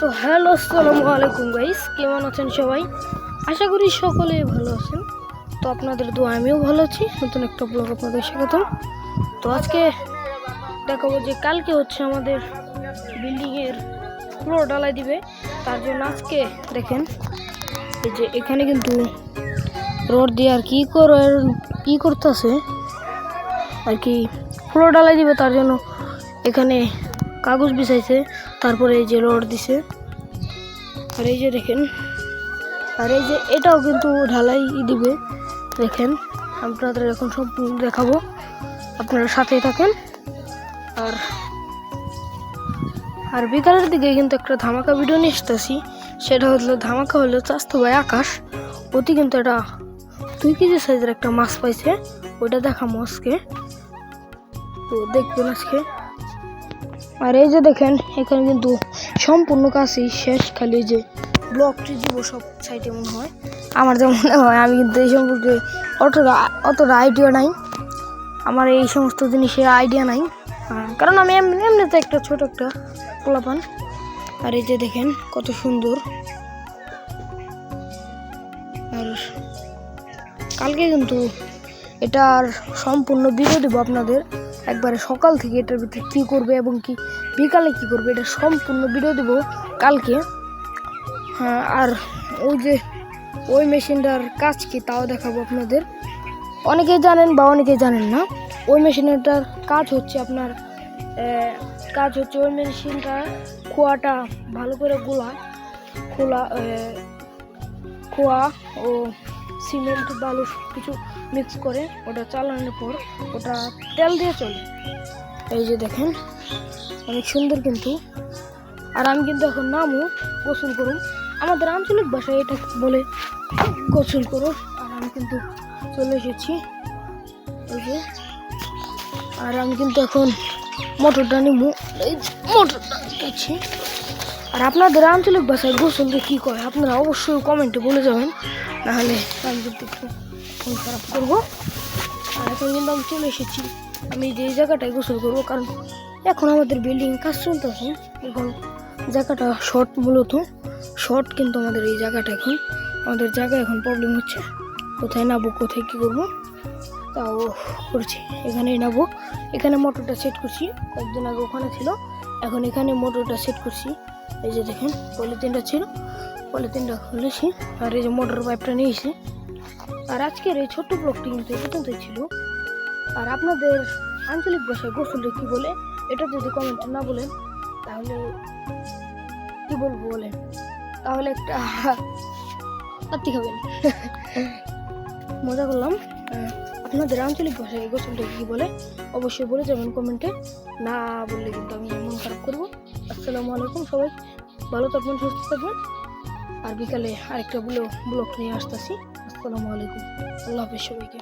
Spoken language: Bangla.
তো হ্যালো, আসসালামু আলাইকুম গাইস, কেমন আছেন সবাই? আশা করি সকলেই ভালো আছেন। তো আপনাদের দোয়া আমিও ভালো আছি। নতুন একটা ব্লগ আপনাদের স্বাগতম। তো আজকে দেখাবো যে কালকে হচ্ছে আমাদের বিল্ডিংয়ের ফ্লোর ঢালাই দিবে। তার জন্য আজকে দেখেন এই যে এখানে কিন্তু রড দিয়ে আর কি করতেছে আর কি, ফ্লোর ঢালাই দিবে। তার জন্য এখানে কাগজ বিছাইছে, তারপরে এই যে রড দিছে। আর এই যে দেখেন, আর এই যে এটাও কিন্তু ঢালাই দিবে। দেখেন, আপনাদের এখন সম্পূর্ণ দেখাবো, আপনারা সাথেই থাকেন। আর বিকালের দিকে কিন্তু একটা ধামাকা ভিডিও নিয়ে আসতেছি। সেটা হলো ধামাকা হলো চাস্তো ভাই আকাশ, অতি কিন্তু এটা 2 কেজি সাইজের একটা মাছ পাইছে। ওইটা দেখাবো আজকে, তো দেখবেন আজকে। আর এই যে দেখেন, এখানে কিন্তু সম্পূর্ণ কাজই শেষ, খালি যে ব্লকটি দিব সব সাইডে মনে হয়, আমার যা মনে হয়। আমি কিন্তু এই সম্পর্কে অতটা আইডিয়া নাই, আমার এই সমস্ত জিনিসের আইডিয়া নাই, কারণ আমি এমনিতে একটা ছোট একটা পোলাপান। আর এই যে দেখেন কত সুন্দর। আর কালকে কিন্তু এটার সম্পূর্ণ ভিডিও দেবো আপনাদের, একবারে সকাল থেকে এটার ভিতরে কী করবে এবং কি বিকালে কী করবে, এটা সম্পূর্ণ ভিডিও দেবো কালকে। হ্যাঁ, আর ওই মেশিনটার কাজ কি তাও দেখাবো আপনাদের। অনেকেই জানেন বা অনেকেই জানেন না। ওই মেশিনটার কাজ হচ্ছে ওই মেশিনটার খোয়াটা ভালো করে খোয়া ও সিমেন্ট বালু কিছু মিক্স করে ওটা চালানোর পর ওটা তেল দিয়ে চলে। এই যে দেখেন অনেক সুন্দর কিন্তু। আর আমি কিন্তু এখন নামও গোসল করুন, আমাদের আঞ্চলিক ভাষায় এটা বলে গোসল করো। আর আমি কিন্তু চলে এসেছি এই যে। আর আমি কিন্তু এখন মোটরটা নিব, এই মোটরটা নিচ্ছি। আর আপনাদের আঞ্চলিক ভাষায় গোসলকে কী কয় আপনারা অবশ্যই কমেন্টে বলে যাবেন, নাহলে আমি কিন্তু একটু ফোন খারাপ করবো। আর এখন কিন্তু আমি চলে এসেছি, আমি যে জায়গাটায় গোসল করবো, কারণ এখন আমাদের বিল্ডিং কাজ চলতেছে। এখন জায়গাটা মূলত শর্ট কিন্তু আমাদের এই জায়গাটা আমাদের জায়গায় এখন প্রবলেম হচ্ছে, কোথায় নাবো কোথায় কী করবো তাও করছি। এখানেই নাবো, এখানে মোটরটা সেট করছি, কয়েকদিন আগে ওখানে ছিল, এখন এখানে মোটরটা সেট করছি। এই যে দেখেন পলিথিনটা ছিল, পলিথিনটা খুলেছি। আর এই যে মোটর পাইপটা নিয়েছি। আর আজকের এই ছোট্ট ব্লগটি কিন্তু এই পর্যন্তই ছিল। আর আপনাদের আঞ্চলিক ভাষায় গোসলটা কী বলে এটা যদি কমেন্টে না বলেন, তাহলে কি বলবো বলেন, তাহলে একটা পাত্তি খাবেন। মজা করলাম। আপনাদের আঞ্চলিক ভাষায় গোসলটা কী বলে অবশ্যই বলে যাবেন কমেন্টে, না বললে কিন্তু আমি মন খারাপ করবো। আসসালামু আলাইকুম, সবাই ভালো থাকবেন, সুস্থ থাকবেন। আর বিকালে আরেকটা ব্লগ নিয়ে আসতেছি। আসসালামু আলাইকুম, আল্লাহ হাফেজ সবাইকে।